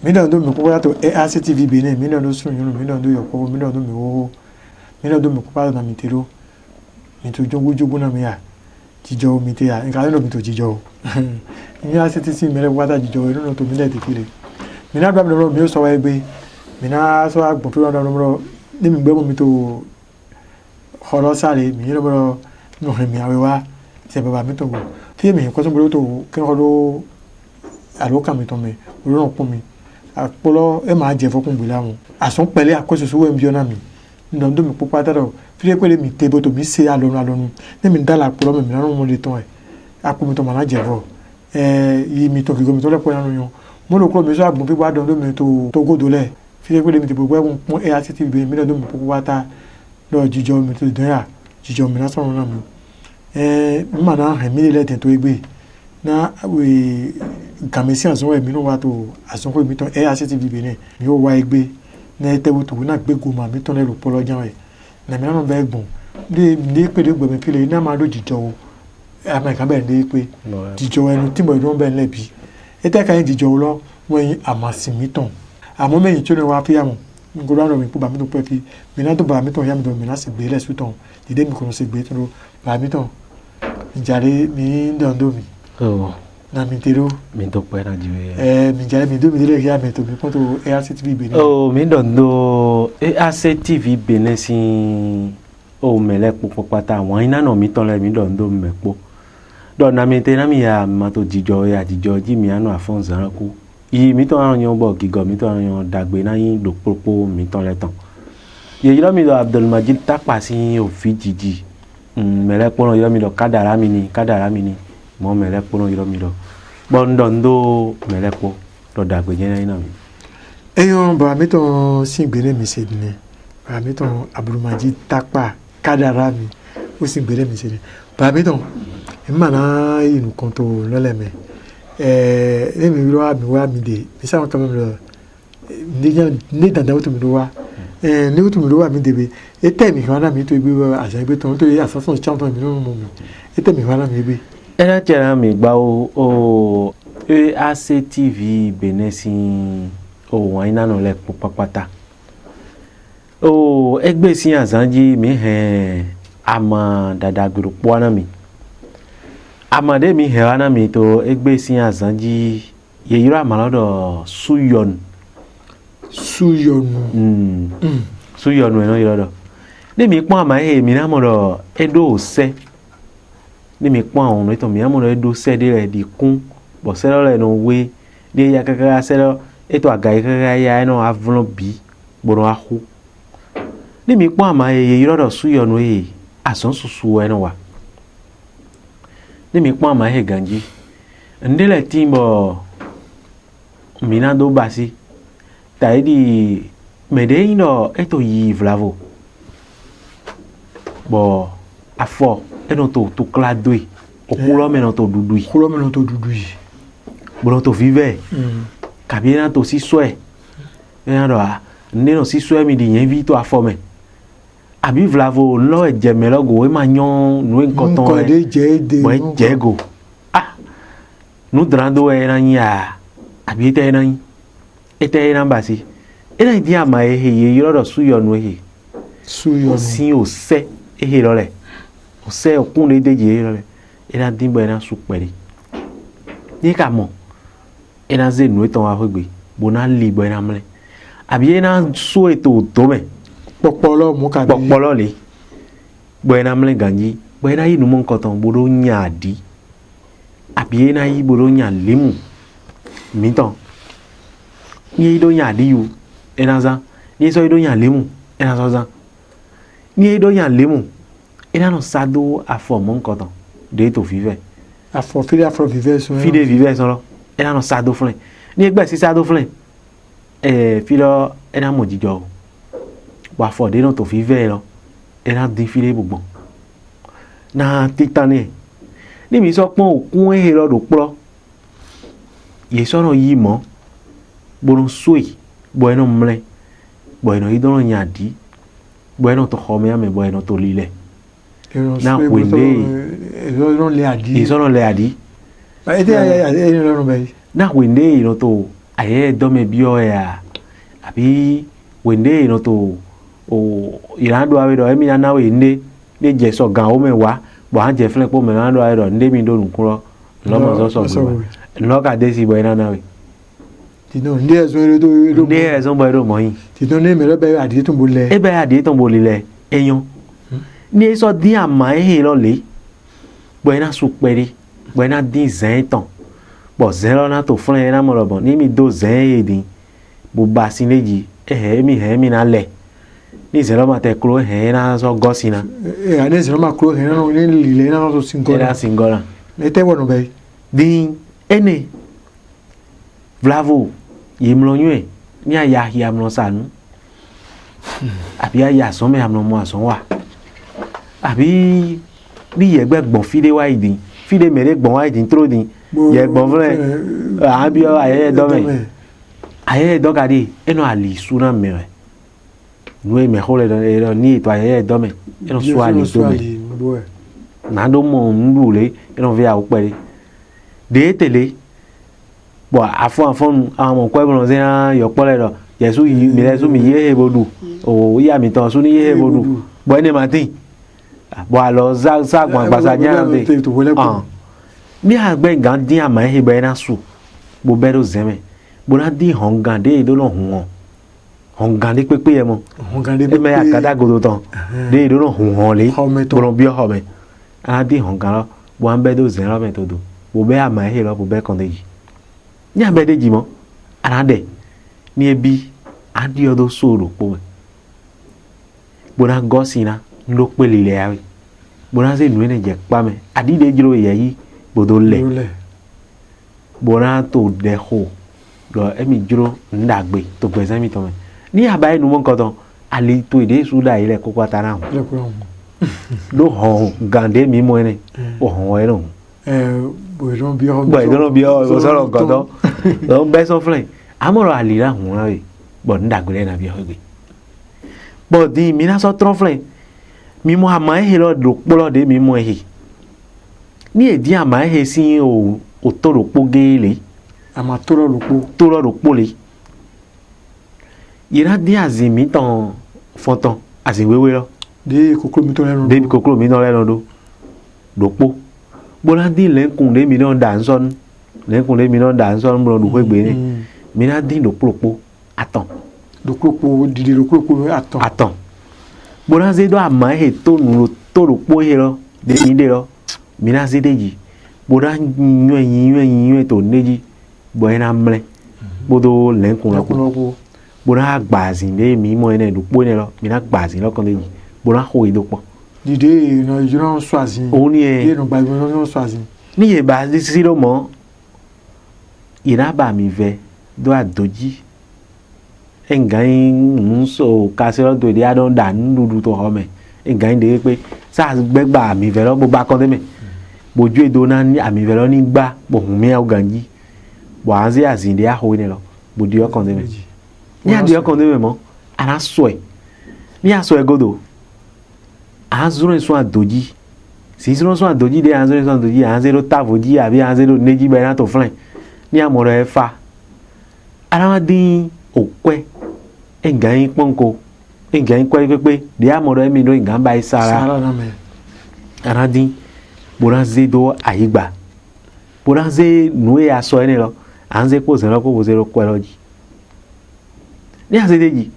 mi na do mi ko to ACTV Benin mi na do sun yunu mi na do yoko mi na do mi wo mi na do mi ko pa na mi tero mi to jogu na mi ya jijo mi te ya nka no mi to jijo ni ACTV mi le wata jijo no to mi le te fire mi na do mi no mi so wa egbe mi na so agbon to na no ni mi gbe mo mi to horo sare mi no bro no mi awe wa se baba mi to go ti mi ko so bro to ken horo aloka mi to me ro pon mi apolo e ma je fokun gbe lawon asun pele akososo we mbi ona mi ndo mi pupa taro fi pe le mi tebo to mi se alonu ne mi dala apolo mi na mo le ton e apo mi to ma na je vo yi mi to gigo mi to le po yanu yo mo lo kro mi so agbon fi gba don do mi to godo le fi pe le mi te gbogbo e pon ACTV mi na do mi pupa ta lo jijo mi to don ya jijo mi na so na mi ma na he mi le ten to egbe na we kamesi azon e mi no wa to azon ko mi ton ACTV Benin mi o wa egbe na tewu to na gbe go ma mi ton le lo polo jan e na mi na be egbon de pe de gbe mi pile na ma do jijo o ama kan be de pe jijo enu ti mo don be le bi e te kan jijo lo won amasi mi ton amo meyin ti o wa fi amo ngoro ro mi pu ba mi to pe fi mi na to ba mi ton ya mi do mi na se gbe le su ton de mi ko no se gbe ton ba mi ton jare mi dondo mi na mi tero mi to pera jiwe mi jare mi do mi le ya mi to mi pon to ACTV Benin mi dondo ACTV Benin si mele popo pata won ina no mi ton le mi dondo mepo do na mi te na mi ya ma to jijo ji mi anu afonso ranku yi mi ton an yon bo gigo mi ton yon dagbe na yin do popo mi ton le ton ye yiro mi do Abdul Majid tapa si o fi jiji mele pono yiro mi do kadara mi ni mo mele pono yiro mi do bondondo mele po do dagbe je na ina mi eyon ba mi ton singbere mi se ni ba mi ton Abdul Majid tapa kadara mi o singbere mi se ni ba mi ton ma na inu kan to lole me le mi ro wa mi de mi sa kan me lo ni danda o to mi ro wa ni o to mi ro wa mi de be e te mi kan na mi to egbe aja egbe ton to asasan champion mi no mo mi e te mi kan na mi egbe era tera mi gba o ACTV Benin si won ina no le papata egbe si azanji mi ama dada guru po na mi amade mi he na mi to egbe si azanji ye yiro amalodo suyonu no yiro do ni mi pon ama mi na mo do edo se ni mi pon awon to mi amo edo se de re di kun bo se lo le no we de ya kaka se lo eto aga kaka ya no avlon bi boro ahu ni mi pon ama ye yiro do suyonu ason susu no wa ni mi pon ama ganji ndele timbo mina do basi taidi medeino eto yi vlavo bo afo eno to kladoi okulo meno to dudui bo to vive kabina to siswe eno neno siswe mi di yen vi to afo me abi vlavo lo ejemelogo e ma nyon nu enkoton bo jego nu drando e na nya abi te na ete na basi ena di ama ye yiro do suyonu si o se lo le o se okun le deje lo le ena dimbo ena supere ni ka mo ena ze nu eton ahogbe bona libo ena mle abi ena so eto to me popolo mu ka popolo le bo ena mle ganji bo ena yi nu mo nkoton bodo nyadi abi ena yi bodo nya limu mi ton ni do nya diu enaza ni so do nya lemu enaza za ni do nya lemu ena no sado afomo nkoton de to vive afo vive so fide vive so lo ena no sado flen ni egbe si sado flen filo ena mo jijo wa fo de no to vive lo ena di file gbogbo na titane ni mi so pon okun lo do pro ye so no yi mo bono sui bueno mle bueno idono nyadi bueno to home ame bueno to lile na wende no le adi isono le adi ete no be na wende ino to aye do me bio ya abi wende no to o irando awe do emi na we ne je so gan o me wa bo an je fle po me irando awe do nde mi do nkun ro lo mo so no ka de si bo ina na we ti no ndi ezo ere do ndi ezo bo ero mo yin ti no ne me lo be adi to bo le e be adi to bo le eyan ni so din ama e lo le bo ina su peri bo ina din zen ton bo zen lo na to fle na mo lo bo ni mi do zen e din bo ba sin leji he mi na le ni zen lo ma te kro he na so go sin na ane zen lo ma kro he na no ni le na so singora e te wono be din ene bravo yimlo nyue ni aya ya mlo sanu àbí aya so me amlo mo ason wa àbí ni ye gbe gbon fide wa idin fide mere gbon wa idin tro din ye gbon fle àbí aye do kadi eno ali suna me nwe me hole do ni to aye do me eno so ali do me na do mo ndule eno via o pere de tele bo afon àwọn ko ebon se yo pole do yesu yi mi le su mi ye bodu o ya mi ton su ni ye bodu bo ene martin bo alo za gban gbasa jan de mi agbe gan din ama he be na su bo bero zeme bo na din hongan de do lo hun hongan de pepe ye mo hongan de pepe me akada godo ton de do lo hun hon le bo lo bi ho me ana din hongan lo bo an be do zen lo me to do bo be ama he lo bo be kon de ji ni abe de ji mo ana de ni ebi adi odo soro po bona gosina ndo pele le awe bona se nu ene je pa me adi de jiro ye yi bodo le bona to de ho do emi jiro ndagbe to gbese mi to me ni abaye nu mo nkan ton ali to ide suda ile ko pata na ho do ho gande mi mo ene o ho e no bo don bi o so so godo do be so fly amoro alira hun awe bo ndagbe na bi o gbe bo di mi na so tron fly mi mo ama e lo do polo de mi mo e ni edi ama e si o toro po gele ama toro lo po le ira di azimi ton fonton azin wewe lo de kokoro mi to lenu do po bola di lenkun de mi don dan son mo do pe gbe ni mi na di do propo aton aton bola ze do ama he to nu to ro po he lo de ni de lo mi na ze deji bola yun to neji bo ena mle bodo lenkun lo bola gbazin de mi mo ene do po ne lo mi na gbazin lo kan deji bola ho ido pon dide no ijuran swazin oni e no gba no swazin ni e ba di si lo mo ira ba mi ve do adoji engan so kasero do de adon da ndudu to ho me engan de pe sa gbegba mi ve lo bo ba kon de me boju edo na ni ami ve lo ni gba bo hun mi o ganji bo anze azin de a ho ni lo bo di o kon de me ni adi o kon de me mo ara so e ni aso e godo azuro so adoji si so adoji de azuro so adoji azero tavoji abi azero neji be na to flan ni amoro e fa ara ma din okwe engan ponko engan kwe pepe de amoro emi do engan ba isara na me ara din boraze do ayigba boraze nu e aso ene lo anze po zero ko zero kwe loji ni azedeji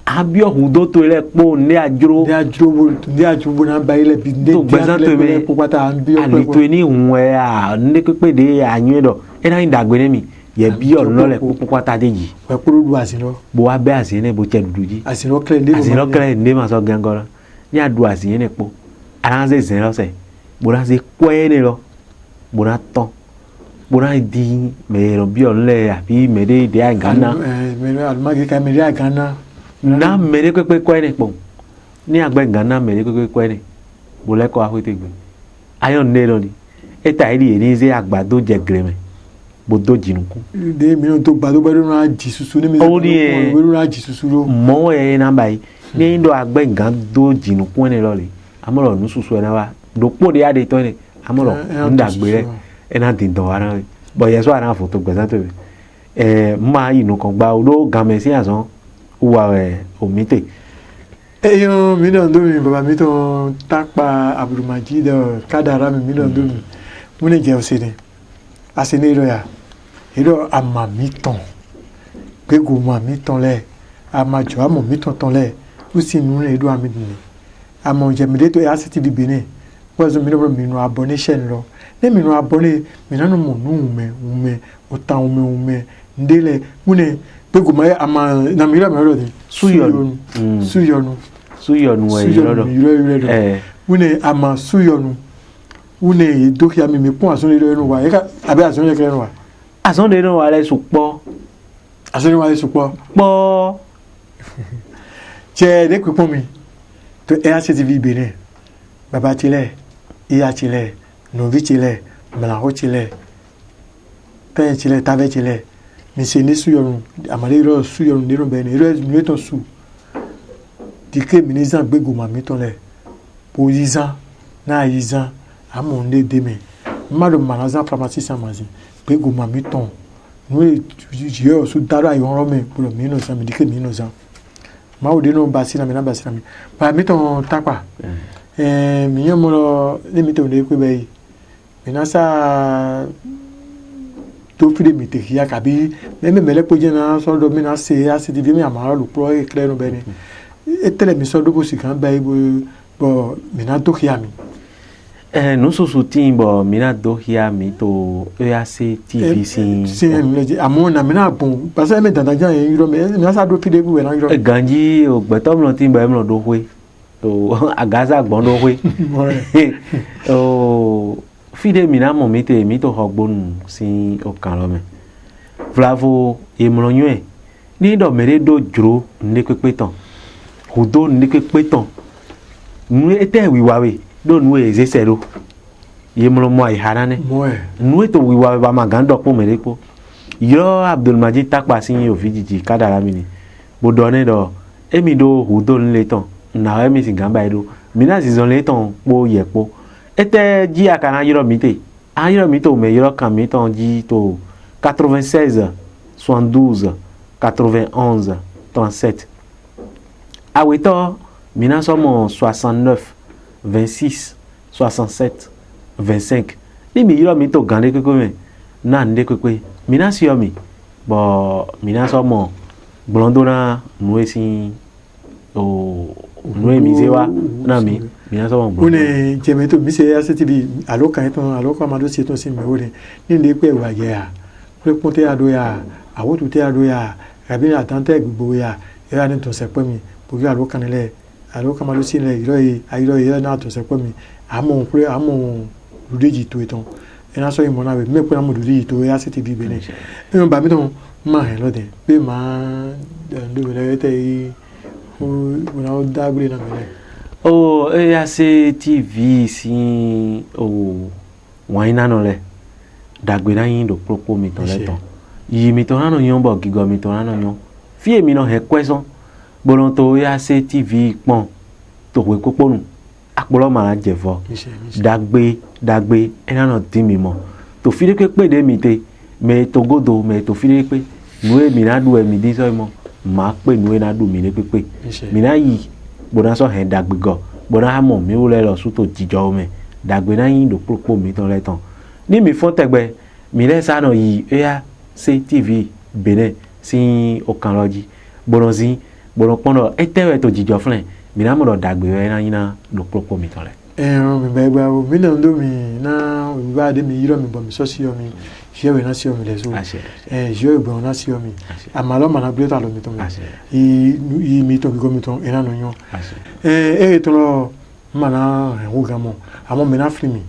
abi ohun do to ile po ni ajuro na ba ile bi de bi po pata an bi o ali to ni hun e a ni pepe de anyun do e na indagbe ne mi ye bi o lo le po pata deji pe kuro du asin lo bo wa be asin ne bo che duduji asin lo kle nde ma so gangora ni adu asin ne po aranze zen lo se bo na se kwe ne lo bo na ton bo na di me ro bi o le abi me de agana me almagi ka me de agana na mere kwe ne po ni agbe gana mere kwe ne bo le ko ahwe te gbe ayon ne lo ni eta iri ni ze agbado je greme bo do jinukun de mi to gbado gbe na ji susu ni mi na ji susu lo mo e na bai ni ndo agbe gan do jinukun ne lo le amoro nu susu na wa do po de ade to ne amoro ndagbe re e na din do ara bo yeso ara foto gbe sa to ma inu kon gba o game si azon wa o mite eyo mi don do mi baba mi to takpa Abdulmajid Kadara mi don do mi mo ne je o se ni asene ro ya iro ama mi ton pe go ma mi ton le ama jo amo mi ton ton le o si nu re do ami ni amo je mi de to ACTV Benin was mi no mi no abonation lo ne mi no abone mi na no mo nu me o ta me ndele mo ne pe go ma ama na mi ra mi ro de suyonu une ama suyonu une dokia mi pon ason le no wa e ka abi ason le kere no wa ason le no wa le supo ason le wa le supo po je de ku pon mi to ACTV Benin baba tile iya tile novi tile malaho tile tan tile tave tile mi se ni suyonu amale ro suyonu ni ro be ni ro mi ton su dike minizan gbego ma mi ton le po yizan na yizan amonde deme mado manazan pharmacie samazi gbego ma mi ton no je o su dara yo ro me po mi no san mi dike mi no san ma o de no basina mi na basina mi pa mi ton tapa mi yan mo lo le mi ton de pe be mi na sa to fi de mi te ya kabi me mele po je na so do mi na se ACTV mi amara lu pro e clair no be ni etele mi so do bo si kan ba bo mi na to ya mi no so tin bo mi na do ya mi to ACTV sin amona mi na bon parce que me danda jan yin ro mi na sa do fi de bu na ro ganji o gbeto mi tin ba mi lo do hwe to agaza gbon do hwe o fi de mi na mo mi to hogbonu sin o kan lo me vlavo e mo yun ni do mere do juro ne pepe tan hudo ni pepe tan nu ete wiwawe do nu ezesero ye mo mo ai harane nu eto wiwawe ba magando po mere po yo Abdulmajid takpa sin o fijiji Kadara mi ni bodo ne do emi do hudo nle tan na emi sin gamba edo mina season le tan po ye po ete ji akana yiro mite a yiro mite o me yiro kan mi tan ji to 96 72 91 37 aweto mina somos 69 26 67 25 ni mi yiro mi to gande koko me na nde koko mina si omi bo mina somos blondona nuesi o nue misewa na mi mina somos une jemeto mi se ACTV alo kan ton alo ko amado si ton si me ore ni nde pe wa ye ya pe ponte ado ya awotu te ado ya rabi atante gbogbo ya era ni ton se pe mi bo alo kan le alo kan amado si le iro ye na ton se pe mi amon ludeji to eton ena so imo na be me pe amon ludeji to ACTV Benin e ba mi ton ma he lo de pe ma ndo le te o na dagre na me o ACTV si o waina no le dagbe na yin do propo mi ton le ton yi mi ton na yon bo gigo mi ton na yon fi emi no he kweson bolon to ACTV pon to we poponu apolo ma jefo dagbe ena no tin mi mo to fi de pe de mi te me to godo me to fi de pe nu emi na du emi di so mo ma pe nu na du mi le pe mi na yi bona so he dagbe go bona ha mo mi o le lo su to jijo me dagbe na yin do propo mi ton le ton ni mi fon tegbe mi le sa no yi ACTV Benin si okanloji bononzi bonon pono etewe to jijo flen mi na mo do dagbe na yin na do propo mi ton le mi ba gba o mi na ndo mi na ba de mi yiro mi bo mi so si o mi je we na si o mi le so je we bo na si o mi amalo mana bleta lo mi ton i mi to go mi ton ena no yon to lo mana ho gamo amo mi na free mi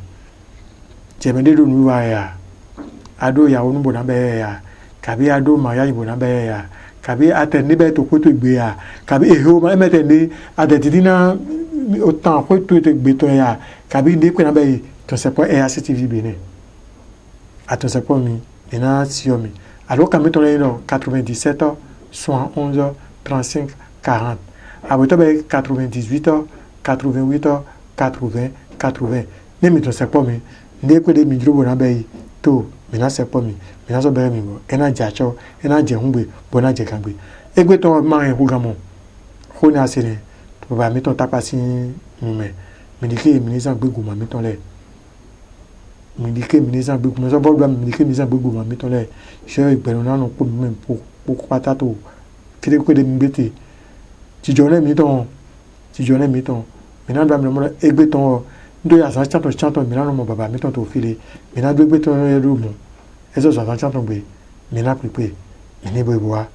je me de do nu wa ya ado ya onu bo na be ya kabi ado ma ya bo na be ya kabi ateni be to ko to gbe ya kabi eho ma emeteni adetidi na autant ko to te gbe to ya kabi de ko na be to se po ACTV Benin ato se po mi ena si o mi alors quand mettons le 97 71 35 40 aboto be 98 88 80 80 ne mi to se po mi ne ko de mi dro bo na be to mina se po mi mina so bere mi bo ena ja cho ena je hungbe bo na je kan gbe egbe ton ma hen hugamo ho ni asire to ba mi ton tapa si mi di ke mi ni san gbe guma mi ton le mi di ke mi ni san gbe guma so bo gba mi di ke mi san gbe guma mi ton le se ìgbẹ̀rún na no po mi po pata to kire ko de mi gbete ti jo le mi ton mina do mi mo egbe ton ndo ya sa chanton mina no mo baba mi ton to file mina do egbe ton e ru mo eso sa chanton gbe mina pepe ini bo ibo wa